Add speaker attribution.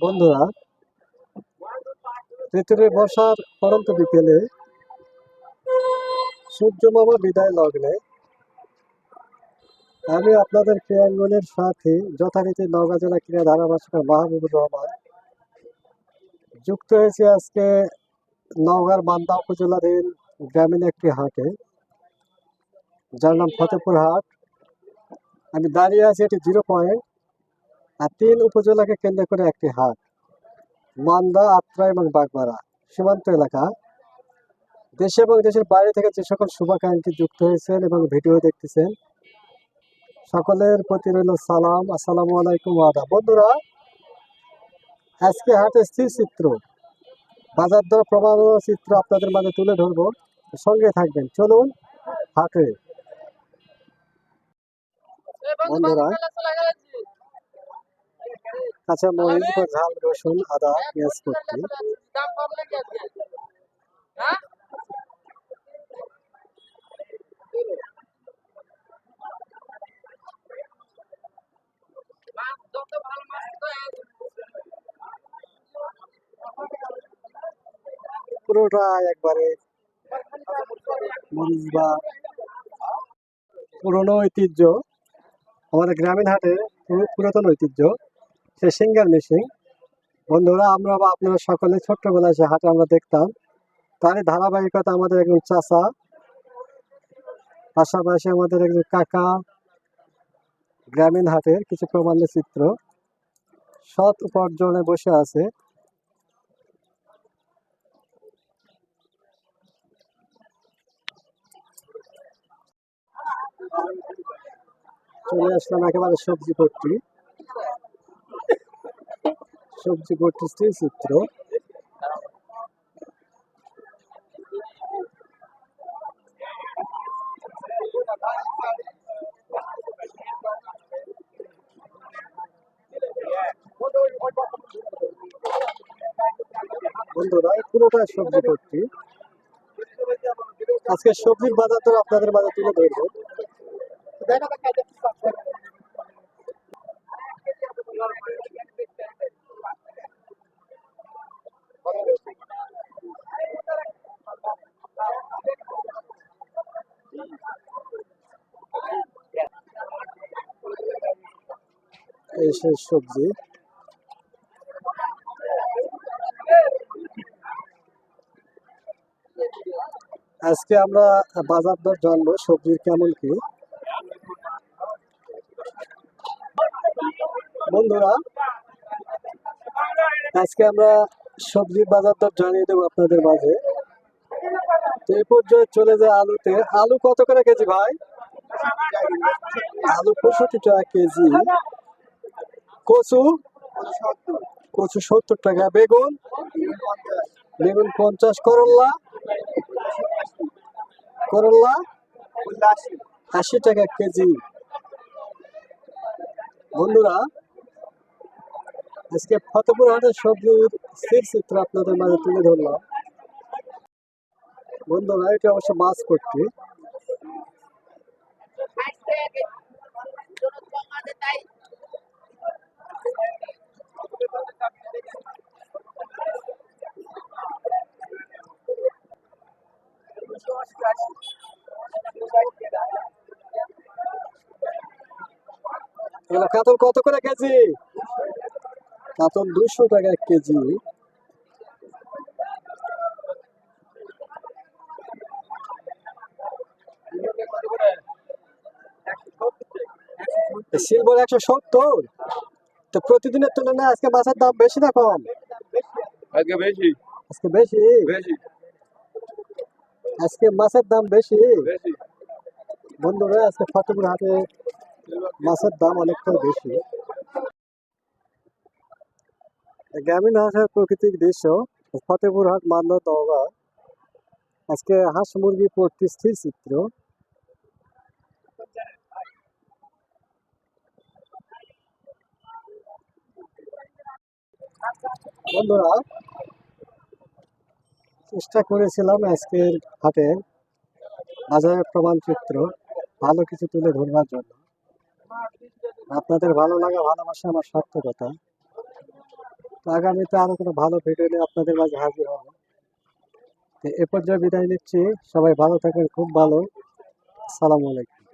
Speaker 1: বন্ধুরা, পৃথিবীর বর্ষার পড়ন্ত বিকেলে সূর্য মামা বিদায় লগ্নে আমি আপনাদের ক্রীড়াঙ্গনের সাথে যথারীতি নওগাঁ জেলা ক্রীড়া ধারাভাষ্যকার মাহবুবুর রহমান যুক্ত হয়েছে আজকে নওগাঁর মান্দা উপজেলাধীন গ্রামীণ একটি হাটে, যার নাম ফতেপুর হাট। আমি দাঁড়িয়ে আছি এটি 0 পয়েন্ট আর 3 উপজেলাকে কেন্দ্র করে একটি হাট। মান্দা, আত্রা এবং বাগমারা সীমান্ত এলাকা। দেশে এবং দেশের বাইরে থেকে যে সকল শুভাকাঙ্ক্ষী যুক্ত হয়েছেন এবং ভিডিও দেখতেছেন, সকলের প্রতি রইল সালাম, আসসালামু আলাইকুম আদাব। বন্ধুরা, আজকে হাটের স্থির চিত্র, বাজার দর প্রমাণ চিত্র আপনাদের মাঝে তুলে ধরবো, সঙ্গে থাকবেন। চলুন হাটে। বন্ধুরা, কাঁচা মরিচ বা ঝাল, রসুন, আদা, পেঁয়াজ করতে পুরোটা একবারে মরিচ বা পুরনো ঐতিহ্য, আমাদের গ্রামীণ হাটে পুরাতন ঐতিহ্য, সে সিঙ্গার মেশিন। বন্ধুরা, আমরা বা আপনারা সকলে ছোট্টবেলায় সে হাটে আমরা দেখতাম, তারই ধারাবাহিকতা আমাদের একজন চাচা, পাশাপাশি আমাদের একজন কাকা গ্রামীণ হাটের কিছু প্রমাণ্য চিত্র সৎ উপার্জনে বসে আছে। চলে আসলাম একেবারে সবজি ভর্তি স্থির চিত্র। বন্ধুরা, পুরোটা সবজি ভর্তি। আজকে সবজির বাজার দর আপনাদের মাঝে তুলে ধরবো। এই সেই সবজি। আজকে আমরা বাজার দর জানবো সবজির কেমন কি। বন্ধুরা, আজকে আমরা সবজির বাজার দর জানিয়ে দেবো আপনাদের মাঝে। তো এই পর্যায়ে চলে যায় আলুতে। আলু কত করে কেজি ভাই? আলু 65 টাকা কেজি। কচু? কচু 70 টাকা। বেগুন? বেগুন 50। করল্লা? করল্লা 80 টাকা কেজি। বন্ধুরা, আজকে ফতেপুর হাটের সবজির স্থির চিত্র আপনাদের মাঝে তুলে ধরলাম। বন্ধুরা, এটি অবশ্য মাছ করতে। কাতল কত করে কেজি? কাতল 200 টাকা কেজি। সিলভার 170। তো প্রতিদিনের তুলনায় আজকে মাছের দাম বেশি না কম?
Speaker 2: আজকে বেশি।
Speaker 1: আজকে বেশি? আজকে মাছের দাম বেশি। বন্ধুরা, আজকে ফতেপুর হাটে মাছের দাম অনেকটাই বেশি। গ্রামীণ হাটের প্রাকৃতিক দৃশ্য, ফতেপুর হাট, মান্দা, নওগাঁ। আজকে হাঁস মুরগি প্রতি স্থির চিত্র। বন্ধুরা, চেষ্টা করেছিলাম আজকের হাটের বাজারের প্রমাণ চিত্র ভালো কিছু তুলে ধরবার জন্য। আপনাদের ভালো লাগা, ভালোবাসা আমার সার্থকতা। তো আগামীতে আরো কোনো ভালো ভিডিও নিয়ে আপনাদের মাঝে হাজির হবো। তো এ পর্যায়ে বিদায় নিচ্ছি। সবাই ভালো থাকবেন, খুব ভালো। আসসালামু আলাইকুম।